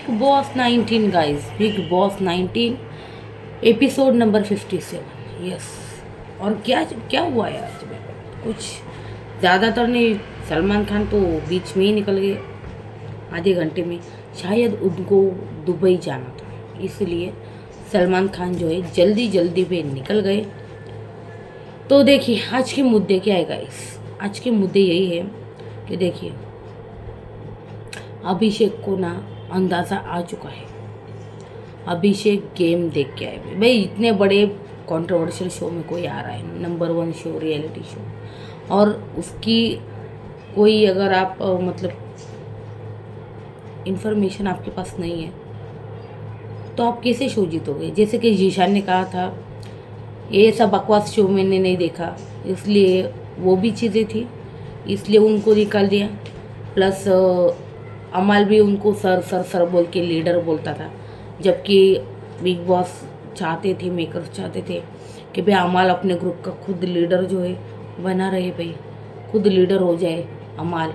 Big boss 19 guys, big boss 19 episode number 57। Yes. और क्या क्या हुआ है आज में? कुछ ज़्यादातर नहीं। सलमान खान तो बीच में ही निकल गए आधे घंटे में। शायद उनको दुबई जाना था, इसलिए सलमान खान जो है जल्दी जल्दी में निकल गए। तो देखिए आज के मुद्दे क्या है गाइस। आज के मुद्दे यही है कि देखिए अभिषेक को ना अंदाज़ा आ चुका है। अभिषेक गेम देख के आए भाई, इतने बड़े कंट्रोवर्शियल शो में कोई आ रहा है, नंबर 1 शो, रियलिटी शो, और उसकी कोई अगर आप मतलब इन्फॉर्मेशन आपके पास नहीं है तो आप कैसे शो जीतोगे। जैसे कि जीशान ने कहा था ये सब बकवास शो मैंने नहीं देखा, इसलिए वो भी चीज़ें थी, इसलिए उनको निकाल दिया। प्लस अमाल भी उनको सर सर सर बोल के लीडर बोलता था, जबकि बिग बॉस चाहते थे, मेकर्स चाहते थे कि भाई अमाल अपने ग्रुप का खुद लीडर जो है बना रहे, भाई खुद लीडर हो जाए अमाल,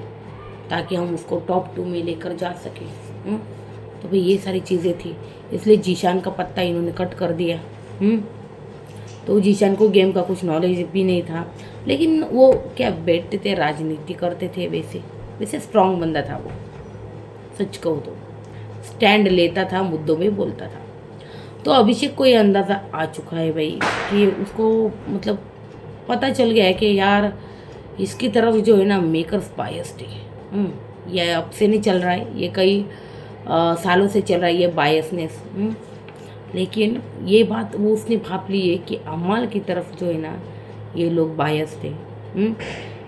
ताकि हम उसको टॉप 2 में लेकर जा सकें। तो भाई ये सारी चीज़ें थी, इसलिए जीशान का पत्ता इन्होंने कट कर दिया। तो जीशान को गेम का कुछ नॉलेज भी नहीं था, लेकिन वो क्या बैठते थे, राजनीति करते थे, वैसे वैसे स्ट्रांग बंदा था वो। सच कहूँ तो स्टैंड लेता था, मुद्दों में बोलता था। तो अभिषेक को ये अंदाज़ा आ चुका है भाई कि उसको मतलब पता चल गया है कि यार इसकी तरफ जो है ना मेकर्स बायस्ड है। ये अब से नहीं चल रहा है, ये कई सालों से चल रहा है ये बायसनेस। लेकिन ये बात वो उसने भाप ली है कि अमाल की तरफ जो है ना ये लोग बायस थे।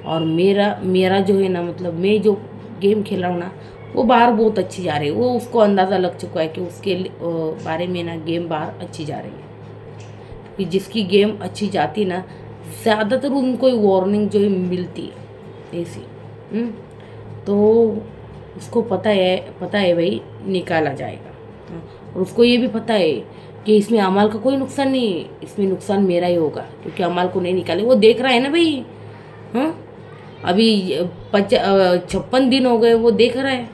और मेरा जो है ना मतलब मैं जो गेम खेल रहा हूँ ना वो बाहर बहुत अच्छी जा रही है। वो उसको अंदाज़ा लग चुका है कि उसके बारे में ना गेम बाहर अच्छी जा रही है, कि जिसकी गेम अच्छी जाती ना ज़्यादातर उनको वार्निंग जो है मिलती है ऐसी। तो उसको पता है भाई निकाला जाएगा। और उसको ये भी पता है कि इसमें अमाल का कोई नुकसान नहीं है, इसमें नुकसान मेरा ही होगा, क्योंकि अमाल को नहीं निकाले। वो देख रहा है ना भाई। अभी 56 दिन हो गए, वो देख रहा है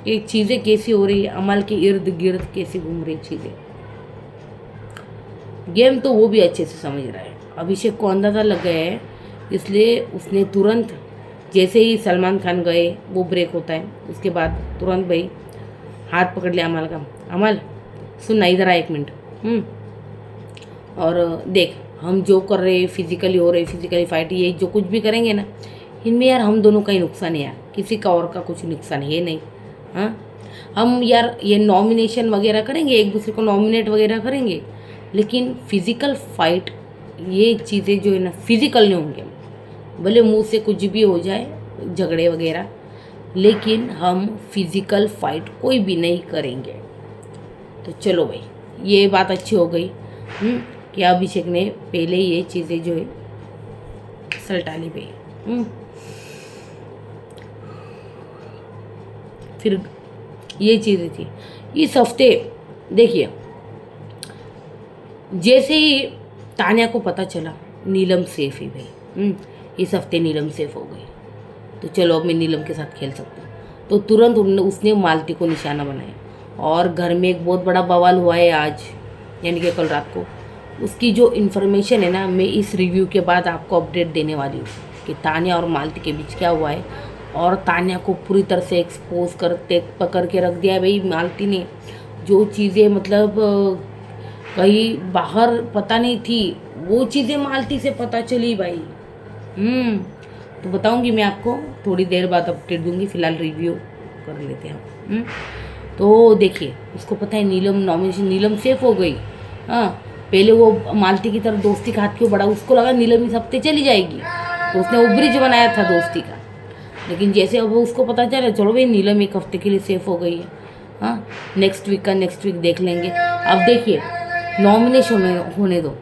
कि चीज़ें कैसी हो रही है, अमाल के इर्द गिर्द कैसी घूम रही चीज़ें। गेम तो वो भी अच्छे से समझ रहा है। अभिषेक को अंदाज़ा लग गया है, इसलिए उसने तुरंत जैसे ही सलमान खान गए, वो ब्रेक होता है, उसके बाद तुरंत भाई हाथ पकड़ लिया अमाल का। अमाल सुन ना, इधर आ 1 मिनट। और देख हम जो कर रहे फिजिकली हो रहे, फिजिकली फाइट, ये जो कुछ भी करेंगे ना इनमें यार हम दोनों का ही नुकसान है यार, किसी का और का कुछ नुकसान है नहीं। हाँ हम यार ये नॉमिनेशन वगैरह करेंगे, एक दूसरे को नॉमिनेट वगैरह करेंगे, लेकिन फिज़िकल फाइट ये चीज़ें जो है ना फिज़िकल नहीं होंगे। भले मुंह से कुछ भी हो जाए, झगड़े वगैरह, लेकिन हम फिज़िकल फाइट कोई भी नहीं करेंगे। तो चलो भाई ये बात अच्छी हो गई कि अभिषेक ने पहले ये चीज़ें जो है सलटा ली भाई। फिर ये चीज़ें थी इस हफ्ते। देखिए जैसे ही तान्या को पता चला नीलम सेफ है भाई, इस हफ्ते नीलम सेफ हो गई, तो चलो अब मैं नीलम के साथ खेल सकता हूँ। तो तुरंत उसने मालती को निशाना बनाया, और घर में एक बहुत बड़ा बवाल हुआ है आज, यानी कि कल रात को। उसकी जो इन्फॉर्मेशन है ना मैं इस रिव्यू के बाद आपको अपडेट देने वाली हूँ कि तान्या और मालती के बीच क्या हुआ है। और तान्या को पूरी तरह से एक्सपोज करते पकड़ के रख दिया है भाई मालती ने। जो चीज़ें मतलब कहीं बाहर पता नहीं थी, वो चीज़ें मालती से पता चली भाई। तो बताऊंगी मैं आपको, थोड़ी देर बाद अपडेट दूंगी, फिलहाल रिव्यू कर लेते हैं हम। तो देखिए उसको पता है नीलम नॉमिनेशन, नीलम सेफ हो गई। हाँ पहले वो मालती की तरफ दोस्ती का हाथ क्यों बढ़ा, उसको लगा नीलम इस हफ्ते चली जाएगी, तो उसने वो ब्रिज बनाया था दोस्ती का। लेकिन जैसे अब उसको पता चला चलो भाई नीलम 1 हफ्ते के लिए सेफ हो गई है, हाँ नेक्स्ट वीक देख लेंगे। अब देखिए नॉमिनेशन होने दो,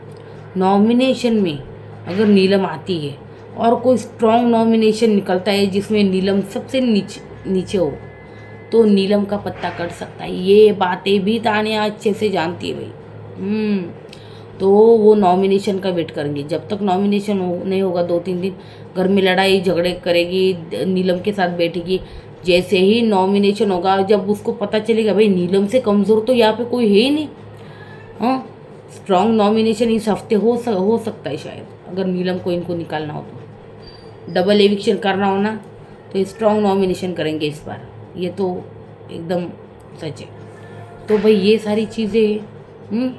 नॉमिनेशन में अगर नीलम आती है और कोई स्ट्रॉन्ग नॉमिनेशन निकलता है जिसमें नीलम सबसे नीचे हो, तो नीलम का पत्ता कट सकता है। ये बातें भी तान्या अच्छे से जानती है भाई। तो वो नॉमिनेशन का वेट करेंगे, जब तक नॉमिनेशन नहीं होगा 2-3 दिन घर में लड़ाई झगड़े करेगी, नीलम के साथ बैठेगी, जैसे ही नॉमिनेशन होगा, जब उसको पता चलेगा भाई नीलम से कमज़ोर तो यहाँ पे कोई है ही नहीं, हाँ, स्ट्रॉन्ग नॉमिनेशन इस हफ्ते हो सकता है शायद, अगर नीलम को इनको निकालना हो तो, डबल एविक्शन करना हो ना तो स्ट्रॉन्ग नॉमिनेशन करेंगे इस बार, ये तो एकदम सच है। तो भाई ये सारी चीज़ें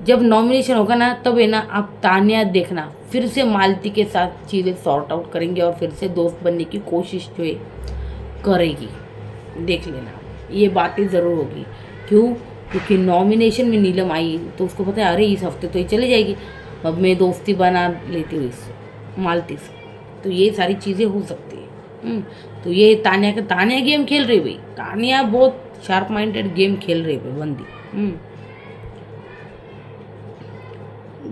जब नॉमिनेशन होगा ना तब है ना, आप तान्या देखना फिर से मालती के साथ चीज़ें सॉर्ट आउट करेंगे और फिर से दोस्त बनने की कोशिश जो है करेगी, देख लेना, ये बातें ज़रूर होगी। क्यों? क्योंकि नॉमिनेशन में नीलम आई तो उसको पता है अरे इस हफ्ते तो ये चली जाएगी, अब मैं दोस्ती बना लेती हूँ इस मालती से, तो ये सारी चीज़ें हो सकती है। तो ये तान्या गेम खेल रही भाई, तान्या बहुत शार्प माइंडेड गेम खेल रही है बंदी।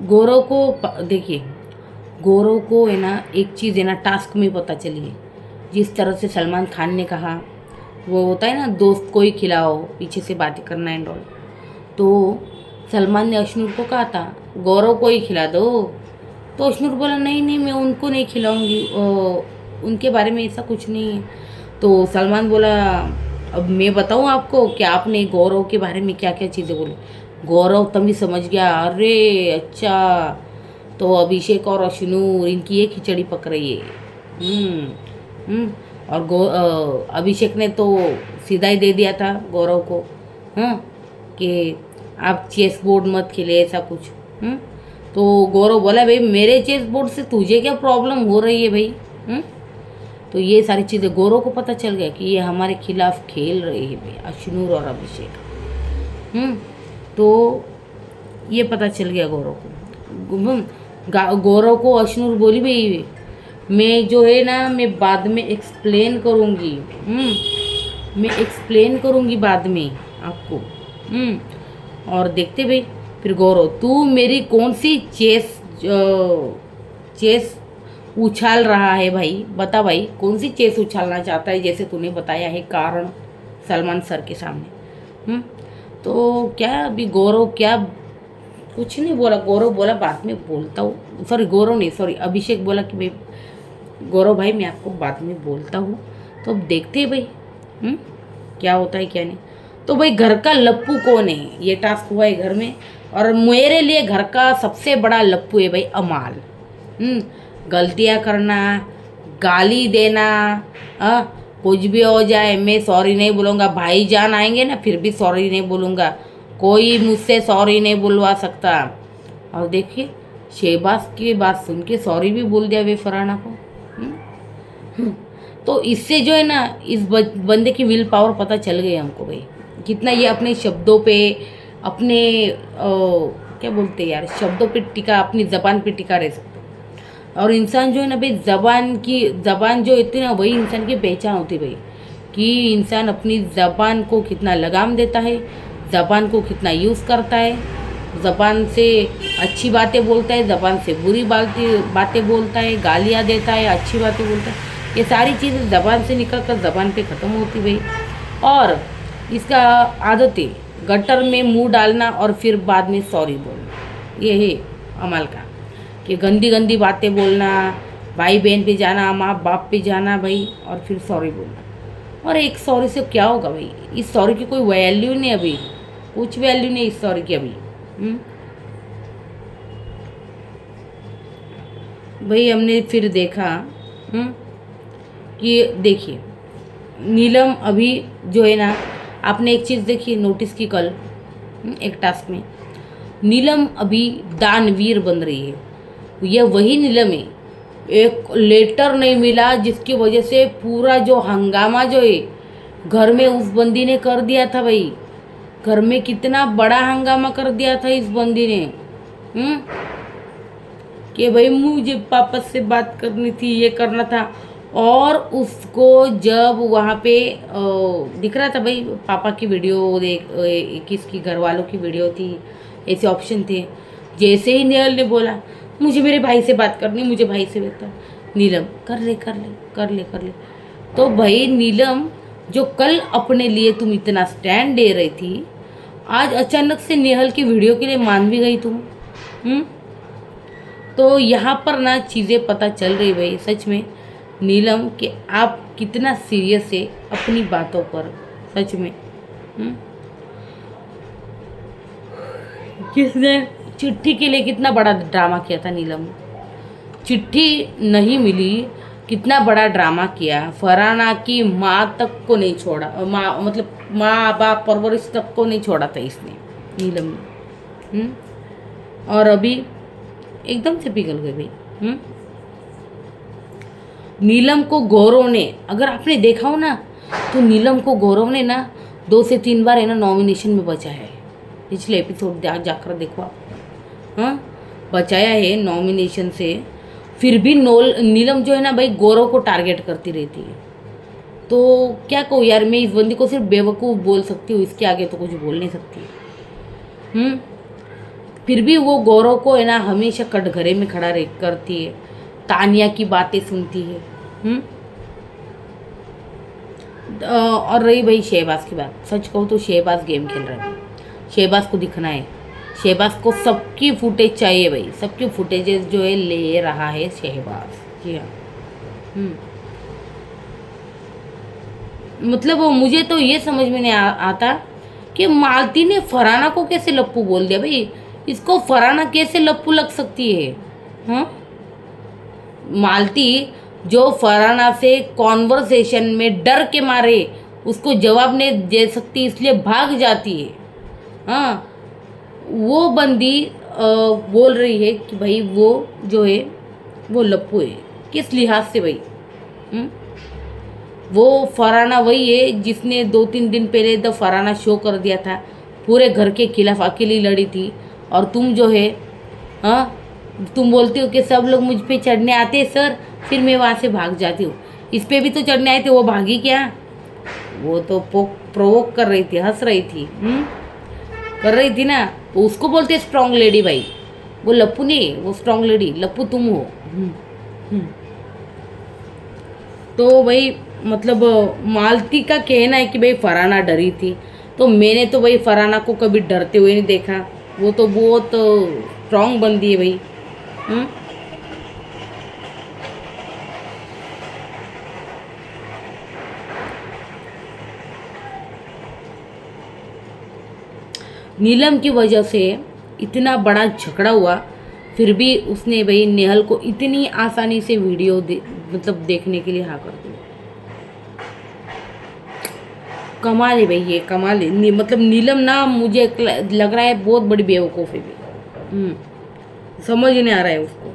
गौरव को देखिए, गौरव को है ना एक चीज़ है ना टास्क में पता चली है, जिस तरह से सलमान खान ने कहा वो होता है ना दोस्त को ही खिलाओ, पीछे से बातें करना एंड ऑल, तो सलमान ने अश्नूर को कहा था गौरव को ही खिला दो, तो अश्नूर बोला नहीं नहीं मैं उनको नहीं खिलाऊंगी, उनके बारे में ऐसा कुछ नहीं है। तो सलमान बोला अब मैं बताऊं आपको कि आपने गौरव के बारे में क्या क्या चीज़ें बोली। गौरव तभी समझ गया, अरे अच्छा तो अभिषेक और अश्नूर इनकी एक खिचड़ी पक रही है। और अभिषेक ने तो सीधा ही दे दिया था गौरव को, हाँ, कि आप चेस बोर्ड मत खेले ऐसा कुछ। तो गौरव बोला भाई मेरे चेस बोर्ड से तुझे क्या प्रॉब्लम हो रही है भाई। तो ये सारी चीज़ें गौरव को पता चल गया कि ये हमारे खिलाफ खेल रहे हैं भाई अश्नूर और अभिषेक। तो ये पता चल गया गौरव को। गौरव को अश्नूर बोली भाई मैं जो है ना मैं बाद में एक्सप्लेन करूँगी, मैं एक्सप्लेन करूँगी बाद में आपको। और देखते भाई फिर गौरव तू मेरी कौन सी चेस उछाल रहा है भाई, बता भाई कौन सी चेस उछालना चाहता है, जैसे तूने बताया है कारण सलमान सर के सामने। तो क्या अभी गौरव क्या कुछ नहीं बोला, गौरव बोला बाद में बोलता हूँ, सॉरी गौरव नहीं सॉरी अभिषेक बोला कि भाई गौरव भाई मैं आपको बाद में बोलता हूँ। तो अब देखते हैं भाई क्या होता है क्या नहीं। तो भाई घर का लप्पू कौन है, ये टास्क हुआ है घर में, और मेरे लिए घर का सबसे बड़ा लप्पू है भाई अमाल। गलतियाँ करना, गाली देना, कुछ भी हो जाए मैं सॉरी नहीं बोलूँगा, भाईजान आएंगे ना फिर भी सॉरी नहीं बोलूँगा, कोई मुझसे सॉरी नहीं बुलवा सकता। और देखिए शहबाज की बात सुन के सॉरी भी बोल दिया वे फरहाना को। तो इससे जो है ना इस बंदे की विल पावर पता चल गई हमको भाई, कितना ये अपने शब्दों पे अपने क्या बोलते हैं यार, शब्दों पे टिका, अपनी ज़बान पे टिका रह सकते। और इंसान जो है ना भाई ज़बान जो होती है ना वही इंसान की पहचान होती है भाई, कि इंसान अपनी ज़बान को कितना लगाम देता है, ज़बान को कितना यूज़ करता है, ज़बान से अच्छी बातें बोलता है, ज़बान से बुरी बातें बोलता है, गालियाँ देता है, अच्छी बातें बोलता है, ये सारी चीज़ें ज़बान से निकल कर ज़बान पे ख़त्म होती भाई। और इसका आदत है गटर में मुंह डालना और फिर बाद में सॉरी बोलना, ये है अमल का, कि गंदी गंदी बातें बोलना, भाई बहन पे जाना, माँ बाप पे जाना भाई, और फिर सॉरी बोलना। और एक सॉरी से क्या होगा भाई, इस सॉरी की कोई वैल्यू नहीं अभी, कुछ वैल्यू नहीं इस सॉरी की अभी। भाई हमने फिर देखा कि देखिए नीलम अभी जो है ना, आपने एक चीज़ देखी नोटिस की कल एक टास्क में, नीलम अभी दानवीर बन रही है। यह वही नीलम है, एक लेटर नहीं मिला जिसकी वजह से पूरा जो हंगामा जो है घर में उस बंदी ने कर दिया था भाई, घर में कितना बड़ा हंगामा कर दिया था इस बंदी ने। कि भाई मुझे पापा से बात करनी थी, ये करना था, और उसको जब वहाँ पे दिख रहा था भाई पापा की वीडियो देख, किसकी घर वालों की वीडियो थी, ऐसे ऑप्शन थे, जैसे ही नेहल ने बोला मुझे मेरे भाई से बात करनी, मुझे भाई से बता, नीलम कर ले कर ले कर ले कर ले। तो भाई नीलम जो कल अपने लिए तुम इतना स्टैंड दे रही थी, आज अचानक से नेहल की वीडियो के लिए मान भी गई तुम। तो यहाँ पर ना चीज़ें पता चल रही भाई सच में नीलम कि आप कितना सीरियस है अपनी बातों पर, सच में। किसने चिट्ठी के लिए कितना बड़ा ड्रामा किया था नीलम ने। चिट्ठी नहीं मिली, कितना बड़ा ड्रामा किया। फरहाना की माँ तक को नहीं छोड़ा, माँ मतलब माँ बाप परवरिश तक को नहीं छोड़ा था इसने, नीलम ने। और अभी एकदम से पिघल गई भाई। नीलम को गौरव ने, अगर आपने देखा हो ना, तो नीलम को गौरव ने ना 2 से 3 बार है ना नॉमिनेशन में बचाया है। पिछले एपिसोड जाकर देखो आप। हाँ, बचाया है नॉमिनेशन से। फिर भी नीलम जो है ना भाई गौरव को टारगेट करती रहती है। तो क्या कहूँ यार, मैं इस बंदी को सिर्फ बेवकूफ़ बोल सकती हूँ, इसके आगे तो कुछ बोल नहीं सकती। फिर भी वो गौरव को है ना हमेशा कटघरे में खड़ा रह करती है, तानिया की बातें सुनती है। और रही भाई शहबाज की बात, सच कहूँ तो शहबाज गेम खेल रहा है। शहबाज को दिखना है, शहबाज को सबकी फुटेज चाहिए भाई, सबकी फुटेजेस जो है ले रहा है शहबाज। जी हाँ। मतलब मुझे तो ये समझ में नहीं आता कि मालती ने फरहाना को कैसे लप्पू बोल दिया भाई। इसको फरहाना कैसे लप्पू लग सकती है? हाँ, मालती जो फरहाना से कॉन्वर्सेशन में डर के मारे उसको जवाब नहीं दे सकती, इसलिए भाग जाती है। हाँ, वो बंदी बोल रही है कि भाई वो जो है वो लप्पू है। किस लिहाज से भाई? वो फरहाना वही है जिसने 2-3 दिन पहले द फरहाना शो कर दिया था, पूरे घर के खिलाफ अकेली लड़ी थी। और तुम जो है, हाँ, तुम बोलती हो कि सब लोग मुझ पे चढ़ने आते हैं सर, फिर मैं वहाँ से भाग जाती हूँ। इस पे भी तो चढ़ने आए थे, वो भागी क्या? वो तो प्रोवोक कर रही थी, हंस रही थी, कर रही थी ना। तो उसको बोलते स्ट्रॉन्ग लेडी भाई। वो लप्पू नहीं, वो स्ट्रॉन्ग लेडी, लप्पू तुम हो। तो भाई मतलब मालती का कहना है कि भाई फरहाना डरी थी, तो मैंने तो भाई फरहाना को कभी डरते हुए नहीं देखा। वो तो बहुत स्ट्रॉन्ग बंदी है भाई। नीलम की वजह से इतना बड़ा झगड़ा हुआ, फिर भी उसने भाई नेहल को इतनी आसानी से वीडियो मतलब देखने के लिए हाँ कर दिया। कमाल है भाई, ये कमाल है। मतलब नीलम ना मुझे लग रहा है बहुत बड़ी बेवकूफ़ है भी। समझ नहीं आ रहा है उसको,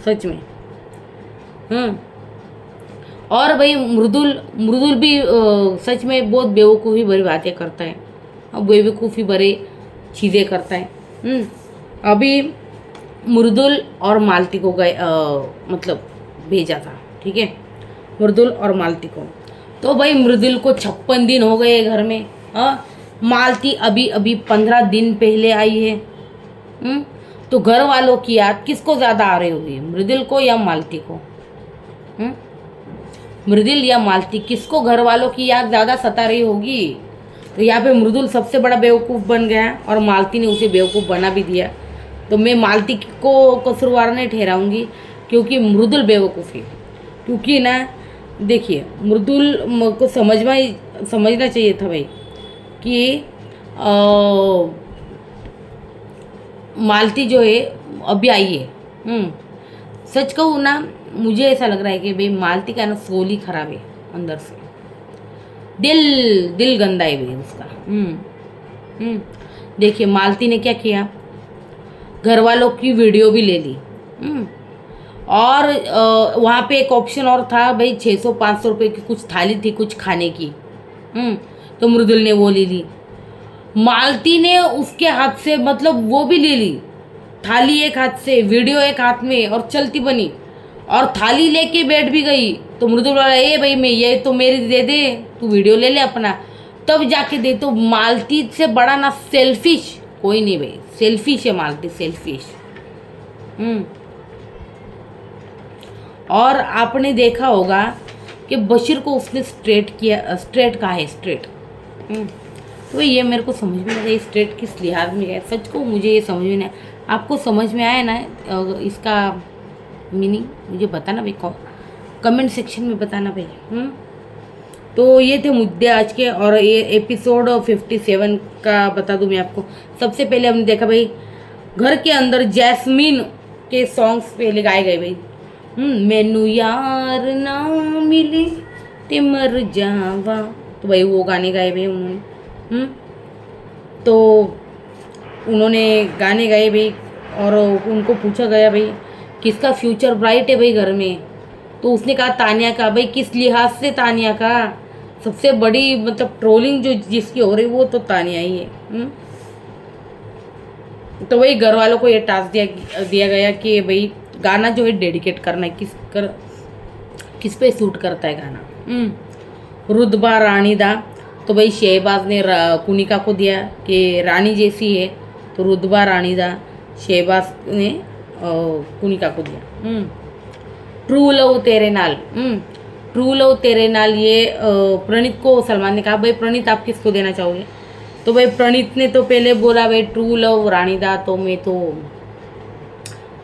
सच में। और भाई मृदुल भी सच में बहुत बेवकूफ़ी भरी बातें करता है, बेवकूफ़ी भरे चीज़ें करता है। अभी मृदुल और मालती को गए मतलब भेजा था, ठीक है, मृदुल और मालती को। तो भाई मृदुल को 56 दिन हो गए घर में। मालती अभी अभी 15 दिन पहले आई है। तो घर वालों की याद किसको ज़्यादा आ रही होगी, मृदुल को या मालती को? मृदुल या मालती, किसको घर वालों की याद ज़्यादा सता रही होगी? तो यहाँ पे मृदुल सबसे बड़ा बेवकूफ़ बन गया और मालती ने उसे बेवकूफ़ बना भी दिया। तो मैं मालती को कसूरवार नहीं ठहराऊंगी, क्योंकि मृदुल बेवकूफ़ है। क्योंकि ना देखिए, मृदुल को समझना चाहिए था भाई कि मालती जो है अभी आई है। सच कहूँ ना, मुझे ऐसा लग रहा है कि भाई मालती का ना सोल ही खराब है अंदर से, दिल गंदा है भाई उसका। देखिए मालती ने क्या किया, घर वालों की वीडियो भी ले ली। और वहाँ पे एक ऑप्शन और था भाई, 600-500 रुपये की कुछ थाली थी कुछ खाने की। तो मृदुल ने वो ले ली। मालती ने उसके हाथ से मतलब वो भी ले ली, थाली एक हाथ से, वीडियो एक हाथ में, और चलती बनी और थाली लेके बैठ भी गई। तो मृदुल बोला, ए भाई मैं ये तो मेरी दे दे, तू वीडियो ले ले अपना, तब जाके दे। तो मालती से बड़ा ना सेल्फिश कोई नहीं भाई, सेल्फिश है मालती, सेल्फिश। और आपने देखा होगा कि बशीर को उसने स्ट्रेट किया, स्ट्रेट कहा है, स्ट्रेट। तो ये मेरे को समझ में नहीं, स्ट्रेट किस लिहाज में है, सच को मुझे ये समझ में नहीं। आपको समझ में आया ना इसका मीनिंग, मुझे बताना भाई कमेंट सेक्शन में बताना भाई। तो ये थे मुद्दे आज के। और ये एपिसोड 57 का बता दूं मैं आपको। सबसे पहले हमने देखा भाई घर के अंदर जैस्मीन के सॉन्ग्स पहले गाए गए भाई। मैनू यार ना मिले ते मर जावा, तो भाई वो गाने गाए भाई उन्होंने। तो उन्होंने गाने गाए भाई और उनको पूछा गया भाई किसका फ्यूचर ब्राइट है भाई घर में, तो उसने कहा तानिया का। भाई किस लिहाज से तानिया का? सबसे बड़ी मतलब ट्रोलिंग जो जिसकी हो रही वो तो तानिया ही है। तो वही घर वालों को ये टास्क दिया गया कि भाई गाना जो है डेडिकेट करना है, किस पे सूट करता है गाना। रुतबा रानी दा, तो भाई शहबाज ने कुनिका को दिया कि रानी जैसी है, तो रुतबा रानी दा शहबाज ने कुनिका को दिया। ट्रू लव तेरे नाल, ट्रू लव तेरे नाल ये प्रणीत को सलमान ने कहा भाई प्रणीत आप किसको देना चाहोगे? तो भाई प्रणीत ने तो पहले बोला भाई ट्रू लव रानी दा, तो मैं तो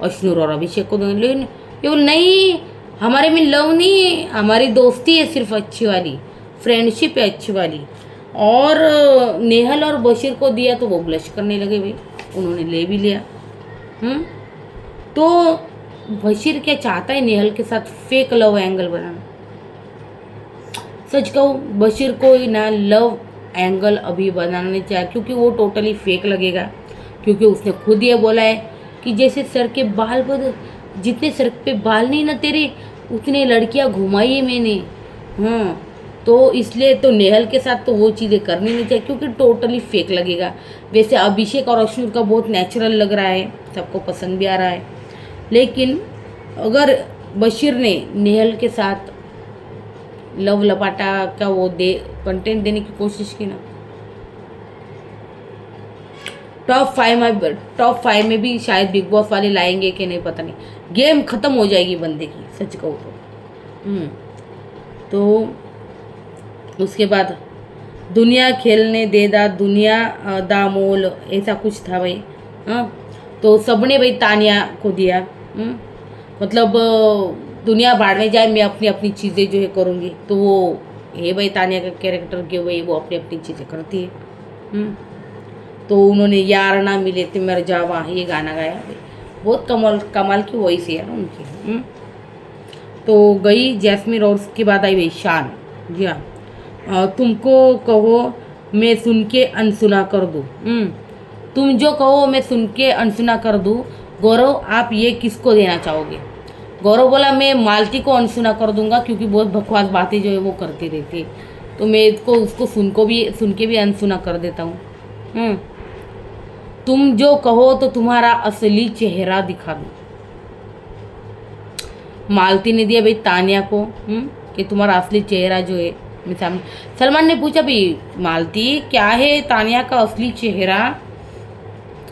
अश्नूर और अभिषेक को दूंगी। लेकिन ये बोल नहीं, हमारे में लव नहीं है, हमारी दोस्ती है सिर्फ अच्छी वाली, फ्रेंडशिप है अच्छी वाली। और नेहल और बशीर को दिया तो वो ब्लश करने लगे भाई, उन्होंने ले भी लिया। तो बशीर क्या चाहता है नेहल के साथ फेक लव एंगल बनाना। सच कहूँ बशीर को ही ना लव एंगल अभी बनाना नहीं चाहिए, क्योंकि वो टोटली फेक लगेगा। क्योंकि उसने खुद ये बोला है कि जैसे सर के बाल बदल, जितने सर पे बाल नहीं ना तेरे उतने लड़कियां घुमाई है मैंने। तो इसलिए तो नेहल के साथ तो वो चीज़ें करनी नहीं चाहिए, क्योंकि टोटली फेक लगेगा। वैसे अभिषेक और अश्नूर का बहुत नेचुरल लग रहा है, सबको पसंद भी आ रहा है। लेकिन अगर बशीर ने नेहल के साथ लव लपाटा का वो कंटेंट देने की कोशिश की ना, टॉप 5 में भी शायद बिग बॉस वाले लाएंगे कि नहीं पता नहीं, गेम खत्म हो जाएगी बंदे की, सच कहूँ तो उसके बाद दुनिया खेलने दे दा दुनिया दा मोल, ऐसा कुछ था भाई। तो सबने भाई तानिया को दिया। मतलब दुनिया बाढ़ में जाए, मैं अपनी अपनी चीज़ें जो है करूँगी। तो वो है भाई तानिया का कैरेक्टर के भाई वो अपनी अपनी चीज़ें करती है। तो उन्होंने यार ना मिले ते मर जावा ये गाना गाया भाई, बहुत कमाल की वॉइस है यार उनकी। तो गई जैस्मीन और उसके बाद आई भाई शान। जी हाँ, तुमको कहो मैं सुन के अनसुना कर दूँ। तुम जो कहो मैं सुन के अनसुना कर दूँ। गौरव आप ये किसको देना चाहोगे? गौरव बोला मैं मालती को अनसुना कर दूंगा, क्योंकि बहुत बकवास बातें जो है वो करती रहती है, तो मैं उसको सुन के भी अनसुना कर देता हूँ। तुम जो कहो तो तुम्हारा असली चेहरा दिखा दूँ। मालती ने दिया भाई तानिया को कि तुम्हारा असली चेहरा जो है मैं सामने। सलमान ने पूछा भाई मालती क्या है तानिया का असली चेहरा?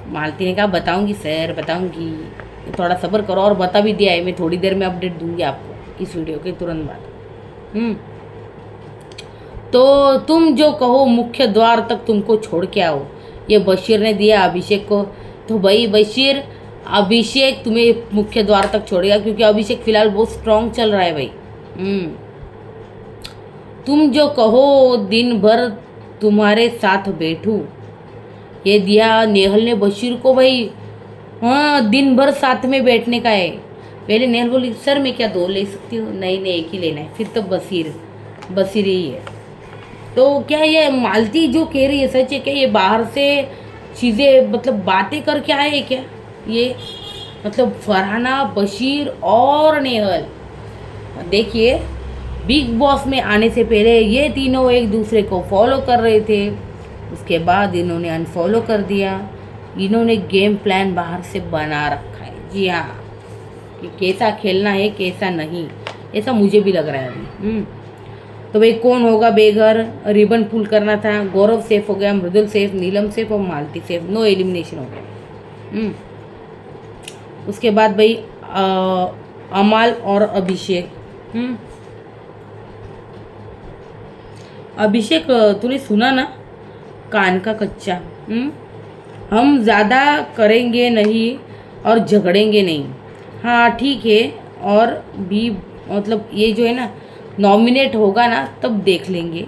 मालती ने कहा बताऊंगी सर बताऊंगी, थोड़ा सब्र करो, और बता भी दिया है, मैं थोड़ी देर में अपडेट दूंगी आपको इस वीडियो के तुरंत बाद। तो तुम जो कहो मुख्य द्वार तक तुमको छोड़ के आओ, ये बशीर ने दिया अभिषेक को। तो भाई बशीर अभिषेक तुम्हें मुख्य द्वार तक छोड़ेगा, क्योंकि अभिषेक फिलहाल बहुत स्ट्रांग चल रहा है भाई। तुम जो कहो दिन भर तुम्हारे साथ बैठूं, ये दिया नेहल ने बशीर को भाई। दिन भर साथ में बैठने का है। पहले नेहल बोली सर मैं क्या 2 ले सकती हूँ? नहीं एक ही लेना है। फिर तो बशीर ही है। तो क्या ये मालती जो कह रही है सच है क्या? ये बाहर से चीज़ें मतलब बातें करके आए हैं क्या ये? मतलब फरहाना, बशीर और नेहल, देखिए बिग बॉस में आने से पहले ये तीनों एक दूसरे को फॉलो कर रहे थे, उसके बाद इन्होंने अनफॉलो कर दिया। इन्होंने गेम प्लान बाहर से बना रखा है। जी हाँ, कि कैसा खेलना है कैसा नहीं, ऐसा मुझे भी लग रहा है अभी। तो भाई कौन होगा बेघर? रिबन पुल करना था। गौरव सेफ हो गया, मृदुल सेफ, नीलम सेफ और मालती सेफ। नो एलिमिनेशन हो गया। उसके बाद भाई अमाल और अभिषेक। अभिषेक तूने सुना ना कान का कच्चा। हम ज़्यादा करेंगे नहीं और झगड़ेंगे नहीं। हाँ ठीक है, और भी मतलब ये जो है ना नॉमिनेट होगा ना तब देख लेंगे।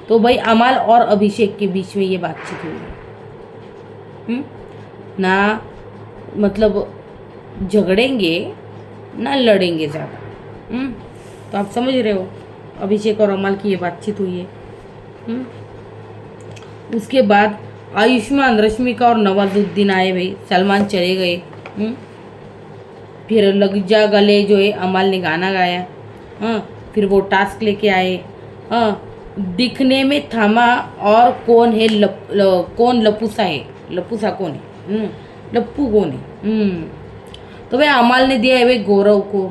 तो भाई अमाल और अभिषेक के बीच में ये बातचीत हुई है। ना मतलब झगड़ेंगे ना लड़ेंगे ज़्यादा। तो आप समझ रहे हो अभिषेक और अमाल की ये बातचीत हुई है। उसके बाद आयुष्मान, रश्मिका और नवाजुद्दीन आए भाई, सलमान चले गए। फिर लग जा गले जो है अमाल ने गाना गाया। हाँ, फिर वो टास्क लेके आए। हाँ, दिखने में थमा और कौन है कौन लपूसा है, लपूसा कौन है, लप्पू कौन है। तो भाई अमाल ने दिया है भाई गौरव को।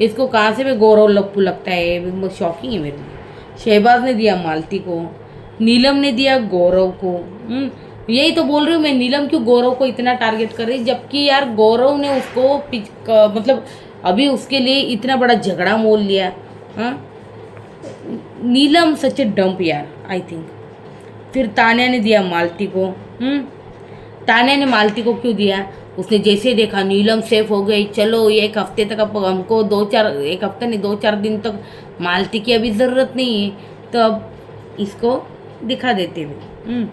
इसको कहाँ से भाई गौरव लप्पू लगता है, शॉकिंग है मेरे लिए। शहबाज ने दिया मालती को, नीलम ने दिया गौरव को। यही तो बोल रही हूँ मैं, नीलम क्यों गौरव को इतना टारगेट कर रही, जबकि यार गौरव ने उसको मतलब अभी उसके लिए इतना बड़ा झगड़ा मोल लिया। हाँ, नीलम सच ए डंप यार आई थिंक। फिर तान्या ने दिया मालती को। तान्या ने मालती को क्यों दिया, उसने जैसे देखा नीलम सेफ हो गई, चलो ये एक हफ्ते तक अब हमको एक हफ्ते नहीं 2-4 दिन तक मालती की अभी ज़रूरत नहीं है, तो अब इसको दिखा देते हुए।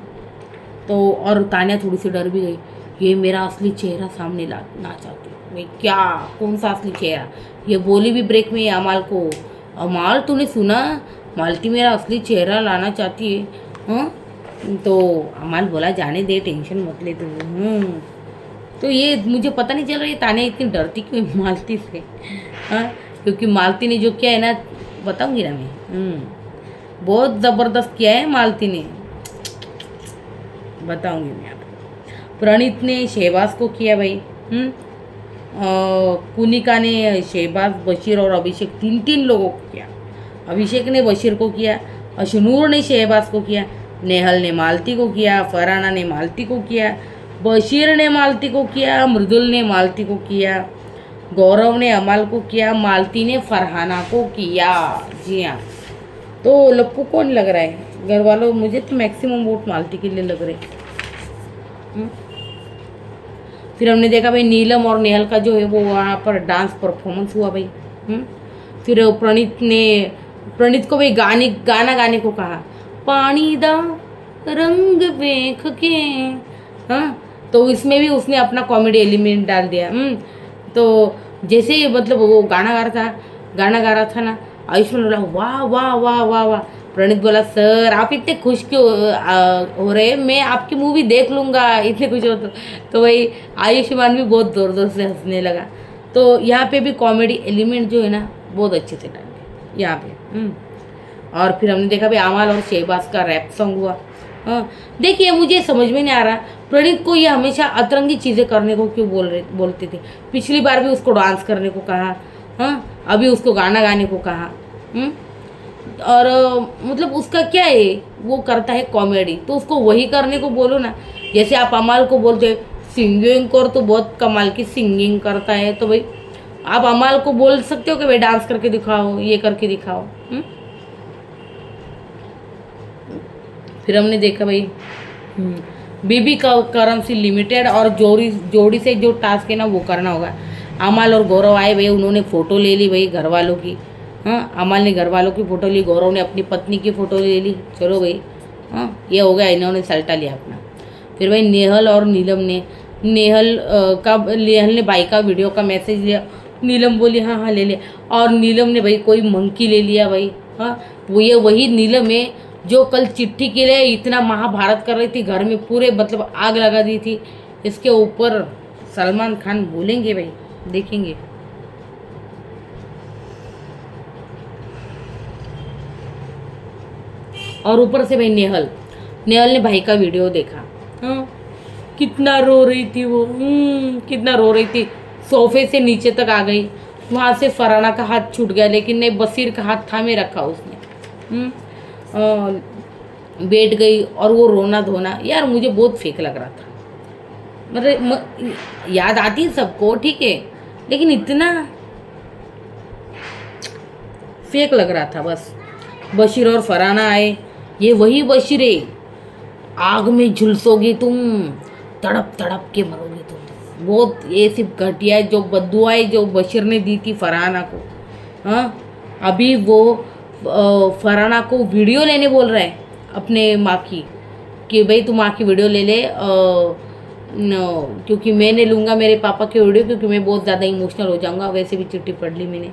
तो और तान्या थोड़ी सी डर भी गई, ये मेरा असली चेहरा सामने ना चाहती मैं, क्या कौन सा असली चेहरा। ये बोली भी ब्रेक में अमाल को, अमाल तूने सुना मालती मेरा असली चेहरा लाना चाहती है। हाँ, तो अमाल बोला जाने दे, टेंशन मत ले तू। तो ये मुझे पता नहीं चल रहा है तान्या इतनी डरती क्यों मालती से। हाँ, क्योंकि मालती ने जो किया है ना, बताऊंगी ना मैं, बहुत ज़बरदस्त किया है मालती ने, बताऊंगी मैं आपको। प्रणीत ने शहबाज को किया भाई। कुनिका ने शहबाज, बशीर और अभिषेक, 3 लोगों को किया। अभिषेक ने बशीर को किया, अशनूर ने शहबाज को किया, नेहल ने मालती को किया, फरहाना ने मालती को किया, बशीर ने मालती को किया, मृदुल ने मालती को किया, गौरव ने अमाल को किया, मालती ने फरहाना को किया। जी हाँ, तो लप्पू कौन लग रहा है घर वालों, मुझे तो मैक्सिमम वोट मालती के लिए लग रहे। फिर हमने देखा भाई नीलम और नेहल का जो है वो वहाँ पर डांस परफॉर्मेंस हुआ भाई। फिर प्रणीत को भाई गाना गाने को कहा, पानी दा रंग वेख के। हाँ, तो इसमें भी उसने अपना कॉमेडी एलिमेंट डाल दिया। तो जैसे ही मतलब वो गाना गा रहा था ना, आयुष्मान बोला वाह वाह वाह वाह वाह। प्रणीत बोला सर आप इतने खुश क्यों हो रहे, मैं आपकी मूवी देख लूँगा, इतने खुश हो। तो भाई आयुष्मान भी बहुत ज़ोर ज़ोर से हंसने लगा। तो यहाँ पे भी कॉमेडी एलिमेंट जो है ना बहुत अच्छे से डाले यहाँ पे। और फिर हमने देखा भाई अमाल और शहबाज का रैप सॉन्ग हुआ। हाँ, देखिए मुझे समझ में नहीं आ रहा प्रणीत को ये हमेशा अतरंगी चीज़ें करने को क्यों बोलते थे। पिछली बार भी उसको डांस करने को कहा, हाँ, अभी उसको गाना गाने को कहा। और मतलब उसका क्या है, वो करता है कॉमेडी, तो उसको वही करने को बोलो ना। जैसे आप अमाल को बोलते सिंगिंग कर, तो बहुत कमाल की सिंगिंग करता है, तो भाई आप अमाल को बोल सकते हो कि भाई डांस करके दिखाओ, ये करके दिखाओ। फिर हमने देखा भाई बेबी का करेंसी लिमिटेड और जोड़ी से जो टास्क है ना वो करना होगा। अमाल और गौरव आए भाई, उन्होंने फ़ोटो ले ली भाई घर वालों की। हाँ, अमाल ने घर वालों की फ़ोटो ली, गौरव ने अपनी पत्नी की फ़ोटो ले ली। चलो भाई, हाँ ये हो गया, इन्होंने सल्टा लिया अपना। फिर भाई नेहल और नीलम ने नेहल ने भाई का वीडियो का मैसेज लिया, नीलम बोली हाँ हाँ ले लिया। और नीलम ने भाई कोई मंकी ले लिया भाई। हाँ, वो ये वही नीलम है जो कल चिट्ठी के लिए इतना महाभारत कर रही थी, घर में पूरे मतलब आग लगा दी थी। इसके ऊपर सलमान खान बोलेंगे भाई, देखेंगे। और ऊपर से भाई नेहल ने भाई का वीडियो देखा। हाँ, कितना रो रही थी वो, कितना रो रही थी, सोफे से नीचे तक आ गई। वहाँ से फरहाना का हाथ छूट गया, लेकिन नहीं बशीर का हाथ थामे रखा उसने। बैठ गई और वो रोना धोना, यार मुझे बहुत फेक लग रहा था। मतलब याद आती है सबको ठीक है, लेकिन इतना फेक लग रहा था बस। बशीर और फरहाना आए, ये वही बशीर है, आग में झुलसोगी तुम, तड़प तड़प के मरोगी तुम। बहुत ये सिर्फ घटिया जो बद्दुआएं जो बशीर ने दी थी फरहाना को, हाँ, अभी वो फरहाना को वीडियो लेने बोल रहा है अपने माँ की, कि भाई तू माँ की वीडियो ले ले, क्योंकि मैं नहीं लूँगा मेरे पापा की वीडियो, क्योंकि मैं बहुत ज़्यादा इमोशनल हो जाऊँगा। वैसे भी चिट्ठी पढ़ ली मैंने।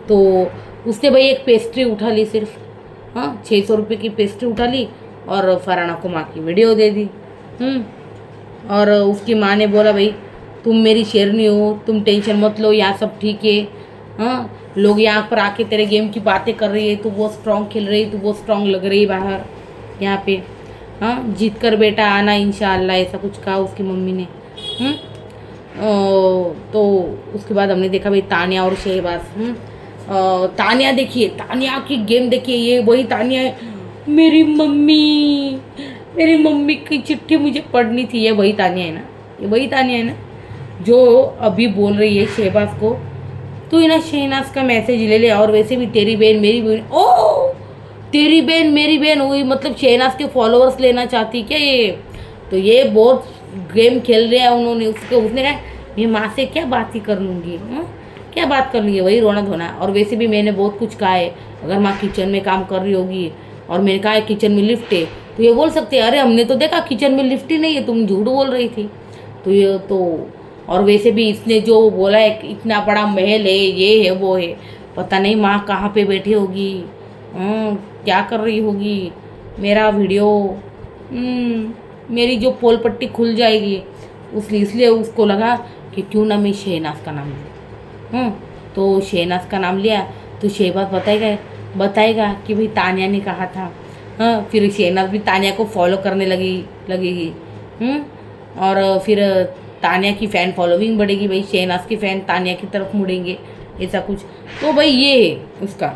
तो उसने भाई एक पेस्ट्री उठा ली सिर्फ, हाँ 600 रुपये की पेस्ट्री उठा ली और फरहाना को माँ की वीडियो दे दी। और उसकी माँ ने बोला भाई तुम मेरी शेरनी हो, तुम टेंशन मत लो, यहाँ सब ठीक है। हाँ, लोग यहाँ पर आके तेरे गेम की बातें कर रही है, तू बहुत स्ट्रांग खेल रही है, तू बहुत स्ट्रांग लग रही है बाहर यहाँ पे। हाँ, जीत कर बेटा आना इंशाअल्लाह, ऐसा कुछ कहा उसकी मम्मी ने। तो उसके बाद हमने देखा भाई तानिया और शहबाज। तानिया देखिए, तानिया की गेम देखिए, ये वही तानिया है, मेरी मम्मी की चिट्ठी मुझे पढ़नी थी, ये वही तानिया है ना, ये वही तानिया है ना जो अभी बोल रही है शहबाज को तू ना शहनाज का मैसेज ले ले, और वैसे भी तेरी बहन मेरी बहन, ओ तेरी बहन मेरी बहन हुई, मतलब शहनाज के फॉलोअर्स लेना चाहती क्या ये? तो ये बहुत गेम खेल रहे हैं उन्होंने। उसने कहा मैं माँ से क्या बात ही कर लूँगी, क्या बात कर लूँगी, वही रोना धोना। और वैसे भी मैंने बहुत कुछ कहा है, अगर माँ किचन में काम कर रही होगी और मैंने कहा है किचन में लिफ्ट है, तो ये बोल सकते हैं अरे हमने तो देखा किचन में लिफ्ट ही नहीं है, तुम झूठ बोल रही थी। तो ये तो, और वैसे भी इसने जो बोला है इतना बड़ा महल है, ये है वो है, पता नहीं माँ कहाँ पे बैठी होगी, क्या कर रही होगी। मेरा वीडियो मेरी जो पोल पट्टी खुल जाएगी, इसलिए उसको लगा कि क्यों ना मैं शहनाज का नाम लूँ। तो शहनाज का नाम लिया तो शहबाज बताएगा कि भाई तानिया ने कहा था। हाँ, फिर शहनाज भी तानिया को फॉलो करने लगेगी। और फिर तानिया की फ़ैन फॉलोइंग बढ़ेगी, भाई शहनाज के फ़ैन तानिया की तरफ मुड़ेंगे, ऐसा कुछ। तो भाई ये है उसका।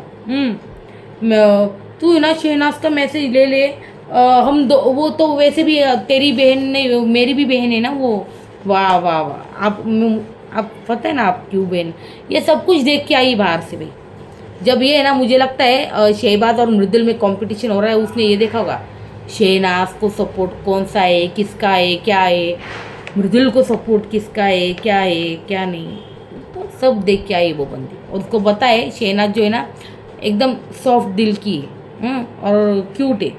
तू ना शहनाज का मैसेज ले ले, हम दो, वो तो वैसे भी तेरी बहन नहीं मेरी भी बहन है ना वो। वाह वाह वाह, आप पता है ना आप क्यों बहन, ये सब कुछ देख के आई बाहर से भाई। जब ये है ना, मुझे लगता है शहबाज और मृदुल में कंपटीशन हो रहा है, उसने ये देखा होगा शहनाज को सपोर्ट कौन सा है, किसका है, क्या है, मृदुल को सपोर्ट किसका है, क्या है क्या नहीं, तो सब देख के आई वो बंदी। और उसको पता है शहनाज जो है ना एकदम सॉफ्ट दिल की है, और क्यूट है।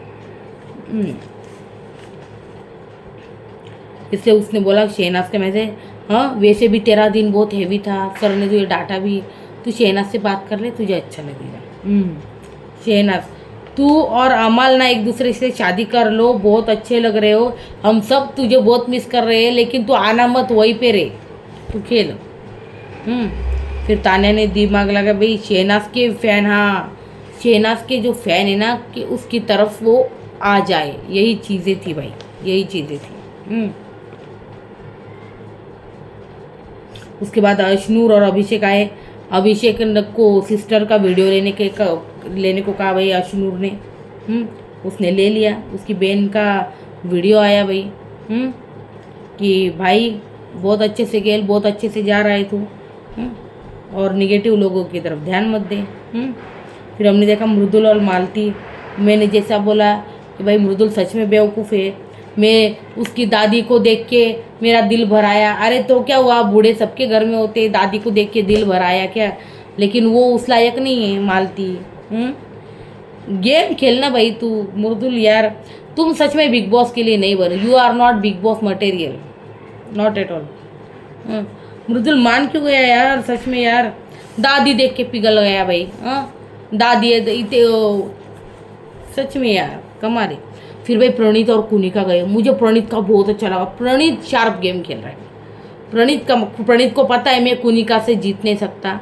इसलिए उसने बोला शहनाज के मैसेज, हाँ वैसे भी तेरा दिन बहुत हैवी था, सर ने तुझे डांटा भी, तू शहनाज से बात कर ले, तुझे अच्छा लगेगा। शहनाज तू और अमाल ना एक दूसरे से शादी कर लो, बहुत अच्छे लग रहे हो, हम सब तुझे बहुत मिस कर रहे हैं, लेकिन तू आना मत, वहीं पे रहे, तू खेल। फिर तान्या ने दिमाग लगा भाई शहनाज के फ़ैन, हाँ शहनाज के जो फ़ैन है ना कि उसकी तरफ वो आ जाए, यही चीज़ें थी भाई, यही चीज़ें थी। उसके बाद अशनूर और अभिषेक आए। अभिषेक को सिस्टर का वीडियो लेने को कहा भाई अशनूर ने। उसने ले लिया, उसकी बहन का वीडियो आया भाई। कि भाई बहुत अच्छे से खेल, बहुत अच्छे से जा रहा है तू, और निगेटिव लोगों की तरफ ध्यान मत दे। फिर हमने देखा मृदुल और मालती। मैंने जैसा बोला कि भाई मृदुल सच में बेवकूफ़ है, मैं उसकी दादी को देख के मेरा दिल भर आया। अरे तो क्या हुआ, बूढ़े सबके घर में होते, दादी को देख के दिल भर आया क्या? लेकिन वो उस लायक नहीं है मालती। गेम खेलना भाई तू मृदुल यार, तुम सच में बिग बॉस के लिए नहीं बने, you are not Bigg Boss material, not at all. Mridul मान क्यों गया यार, सच में यार, दादी देख के पिघल गया भाई। दादी सच में यार कमाल। फिर भाई प्रणीत और कुनिका गए, मुझे प्रणीत का बहुत अच्छा लगा, प्रणीत शार्प गेम खेल रहा है। प्रणीत को पता है मैं कुनिका से जीत नहीं सकता।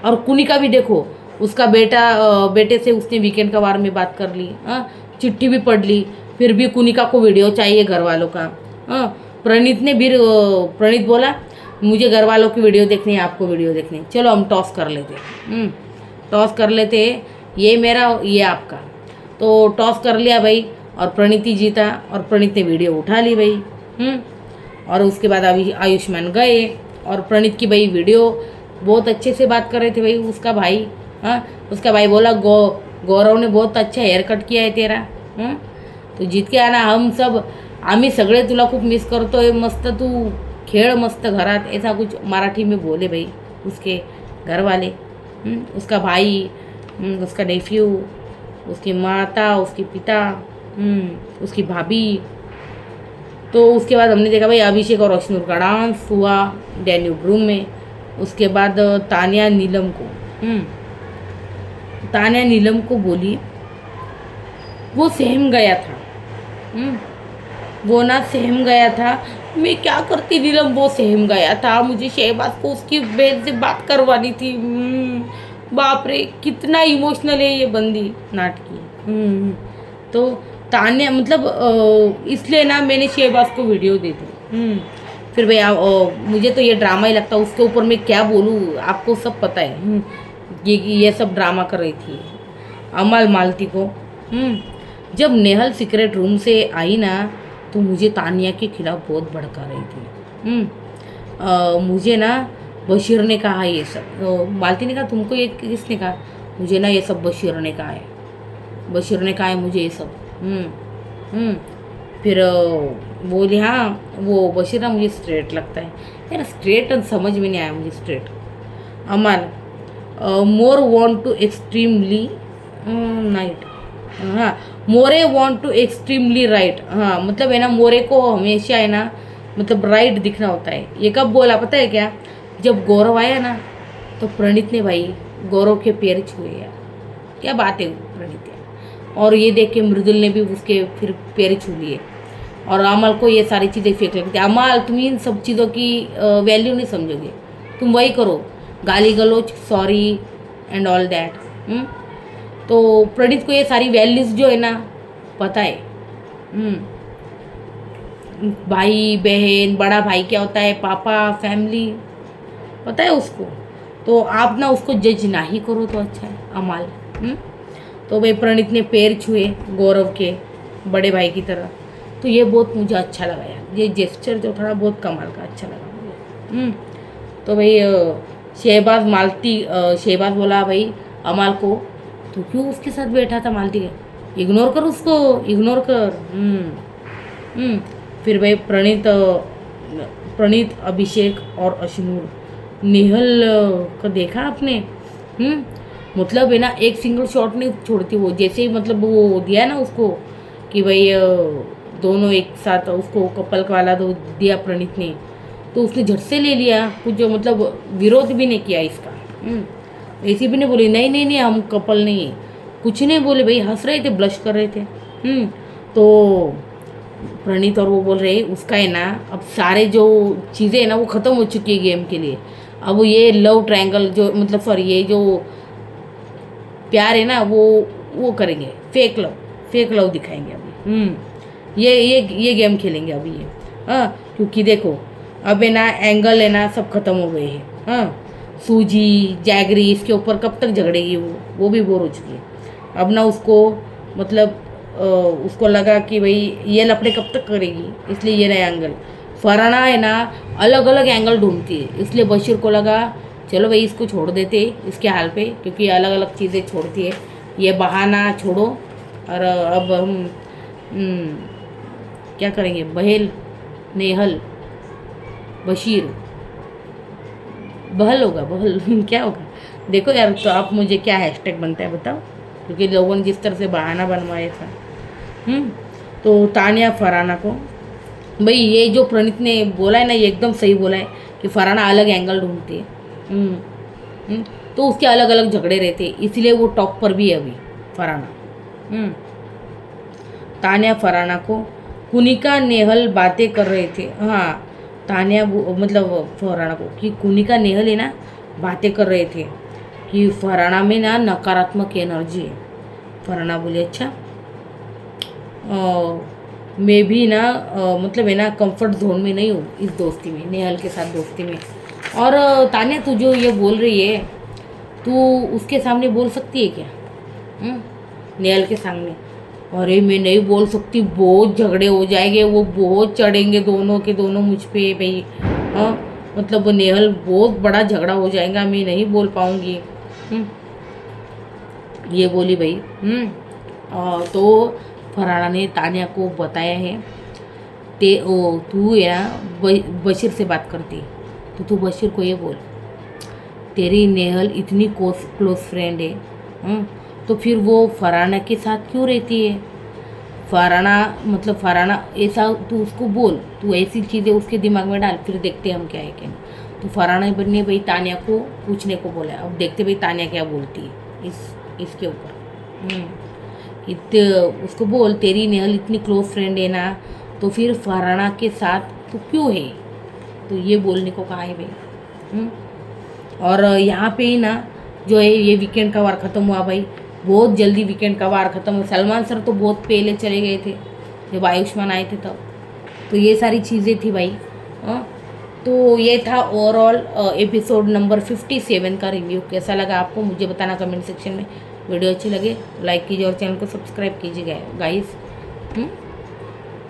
और कुनिका भी देखो, उसका बेटे से उसने वीकेंड का बारे में बात कर ली, चिट्ठी भी पढ़ ली, फिर भी कुनिका को वीडियो चाहिए घर वालों का। प्रणीत बोला मुझे घर वालों की वीडियो देखनी है, आपको वीडियो देखनी है, चलो हम टॉस कर लेते, ये मेरा ये आपका। तो टॉस कर लिया भाई, और प्रणीत ही जीता, और प्रणीत ने वीडियो उठा ली भाई। और उसके बाद आयुष्मान गए, और प्रणीत की भाई वीडियो बहुत अच्छे से बात कर रहे थे भाई उसका भाई। उसका भाई बोला गौरव ने बहुत अच्छा हेयर कट किया है तेरा, तो जीत के आना, आम्ही सगळे तुला खूप मिस करतोय, मस्त तू खेळ मस्त घरात, ऐसा कुछ मराठी में बोले भाई उसके घर वाले। उसका भाई, उसका नेफ्यू, उसकी माता, उसके पिता, उसकी भाभी। तो उसके बाद हमने देखा भाई अभिषेक और अश्नूर का डांस हुआ डैन्यूब रूम में। उसके बाद तान्या नीलम को तान्या नीलम को बोली वो सहम गया था। वो ना सहम गया था। मैं क्या करती नीलम, वो सहम गया था। मुझे शहबाज को उसकी बहन से बात करवानी थी। बाप रे कितना इमोशनल है ये बंदी नाटकी। तो तान्या मतलब इसलिए ना मैंने शहबाज को वीडियो दे दी। फिर भैया मुझे तो ये ड्रामा ही लगता है। उसके ऊपर मैं क्या बोलूँ, आपको सब पता है। ये सब ड्रामा कर रही थी अमल मालती को। जब नेहल सीक्रेट रूम से आई ना तो मुझे तानिया के खिलाफ बहुत भड़का रही थी। मुझे ना बशीर ने कहा ये सब। मालती ने कहा तुमको ये किसने कहा? मुझे ना ये सब बशीर ने कहा है। बशीर ने कहा है मुझे ये सब। फिर बोली हाँ वो बशीर ना मुझे स्ट्रेट लगता है। यार स्ट्रेट समझ में नहीं आया मुझे स्ट्रेट। अमन more want to extremely night. हाँ more want to extremely right. हाँ मतलब है ना मोरे को हमेशा है ना मतलब राइट दिखना होता है। ये कब बोला पता है क्या? जब गौरव आया ना तो प्रणीत ने भाई गौरव के पैर छुए यार। क्या बात है प्रणीत यार। और ये देख के मृदुल ने भी उसके फिर पैर छू लिए। और अमल को ये सारी चीज़ें फेक लगती है। अमल तुम इन सब चीज़ों की वैल्यू नहीं समझोगे। तुम वही करो गाली गलोच सॉरी एंड ऑल दैट। तो प्रणीत को ये सारी वैल्यूज जो है ना पता है। भाई बहन बड़ा भाई क्या होता है, पापा फैमिली पता है उसको। तो आप ना उसको जज ना ही करो तो अच्छा है अमाल। तो भाई प्रणीत ने पैर छुए गौरव के बड़े भाई की तरह। तो ये बहुत मुझे अच्छा लगा यार। ये जेस्चर जो था बहुत कमाल का अच्छा लगा मुझे। तो भाई शहबाज शहबाज बोला भाई अमाल को तो क्यों उसके साथ बैठा था मालती के, इग्नोर कर उसको इग्नोर कर। फिर भाई प्रणीत अभिषेक और अश्नूर नेहल को देखा आपने। मतलब है ना एक सिंगल शॉट नहीं छोड़ती वो। जैसे ही मतलब वो दिया ना उसको कि भाई दोनों एक साथ उसको कपल वाला दो दिया प्रणीत ने तो उसने झट से ले लिया। कुछ मतलब विरोध भी नहीं किया इसका। ऐसी भी नहीं बोली नहीं नहीं नहीं हम कपल नहीं है, कुछ नहीं बोले भाई। हंस रहे थे ब्लश कर रहे थे। तो प्रणीत और वो बोल रहे उसका है ना अब सारे जो चीज़ें है ना वो ख़त्म हो चुकी है गेम के लिए। अब ये लव ट्रायंगल जो मतलब सॉरी ये जो प्यार है ना वो करेंगे। फेक लव दिखाएंगे अभी। ये गेम खेलेंगे अभी ये। हाँ क्योंकि देखो अब है ना एंगल है ना सब खत्म हो गए हैं। हाँ सूजी जैगरी इसके ऊपर कब तक झगड़ेगी वो भी बोर हो चुकी है। अब ना उसको मतलब उसको लगा कि भाई ये लफड़े कब तक करेगी, इसलिए ये नया एंगल फराना है ना अलग अलग एंगल ढूंढती है। इसलिए बशीर को लगा चलो भाई इसको छोड़ देते इसके हाल पे क्योंकि अलग अलग चीज़ें छोड़ती है। ये बहाना छोड़ो और अब हम क्या करेंगे बहेल नेहल बशीर बहल होगा बहल क्या होगा देखो यार। तो आप मुझे क्या हैशटैग बनता है बताओ क्योंकि लोगों ने जिस तरह से बहाना बनवाया था। तो तानिया फराना को भाई ये जो प्रणीत ने बोला है ना ये एकदम सही बोला है कि फराना अलग एंगल ढूंढती है। तो उसके अलग अलग झगड़े रहते इसलिए वो टॉप पर भी है अभी फराना। तानिया फराना को कुनिका नेहल बातें कर रहे थे। हाँ तानिया मतलब फराना को कि कुनिका नेहल है ना बातें कर रहे थे कि फराना में ना नकारात्मक एनर्जी है। फराना बोले अच्छा मैं भी ना मतलब है ना कंफर्ट जोन में नहीं हूँ इस दोस्ती में नेहल के साथ दोस्ती में। और तानिया तू जो ये बोल रही है तू उसके सामने बोल सकती है क्या? नेहल के सामने? अरे मैं नहीं बोल सकती बहुत झगड़े हो जाएंगे वो बहुत चढ़ेंगे दोनों के दोनों मुझ पे भाई। हाँ मतलब नेहल बहुत बड़ा झगड़ा हो जाएगा मैं नहीं बोल पाऊँगी। ये बोली भाई। तो फराना ने तानिया को बताया है तू है ना बशीर से बात करती तो तू बशीर को ये बोल तेरी नेहल इतनी क्लोज फ्रेंड है, तो फिर वो फरहाना के साथ क्यों रहती है? फरहाना मतलब फरहाना ऐसा तू उसको बोल, तू ऐसी चीज़ें उसके दिमाग में डाल, फिर देखते हैं हम क्या है क्या नहीं। तो फरहाना ने भाई तानिया को पूछने को बोला, अब देखते भाई तानिया क्या बोलती है इसके ऊपर। उसको बोल तेरी नेहल इतनी क्लोज फ्रेंड है ना, तो फिर फरहाना के साथ तू क्यों है? तो ये बोलने को कहा है भाई। और यहाँ पे ही ना जो है ये वीकेंड का वार ख़त्म हुआ भाई, बहुत जल्दी वीकेंड का वार ख़त्म हुआ। सलमान सर तो बहुत पहले चले गए थे जब आयुष्मान आए थे तब। तो ये सारी चीज़ें थी भाई। तो ये था ओवरऑल एपिसोड नंबर 57 का रिव्यू। कैसा लगा आपको मुझे बताना कमेंट सेक्शन में। वीडियो अच्छी लगे तो लाइक कीजिए और चैनल को सब्सक्राइब कीजिएगा गाइस।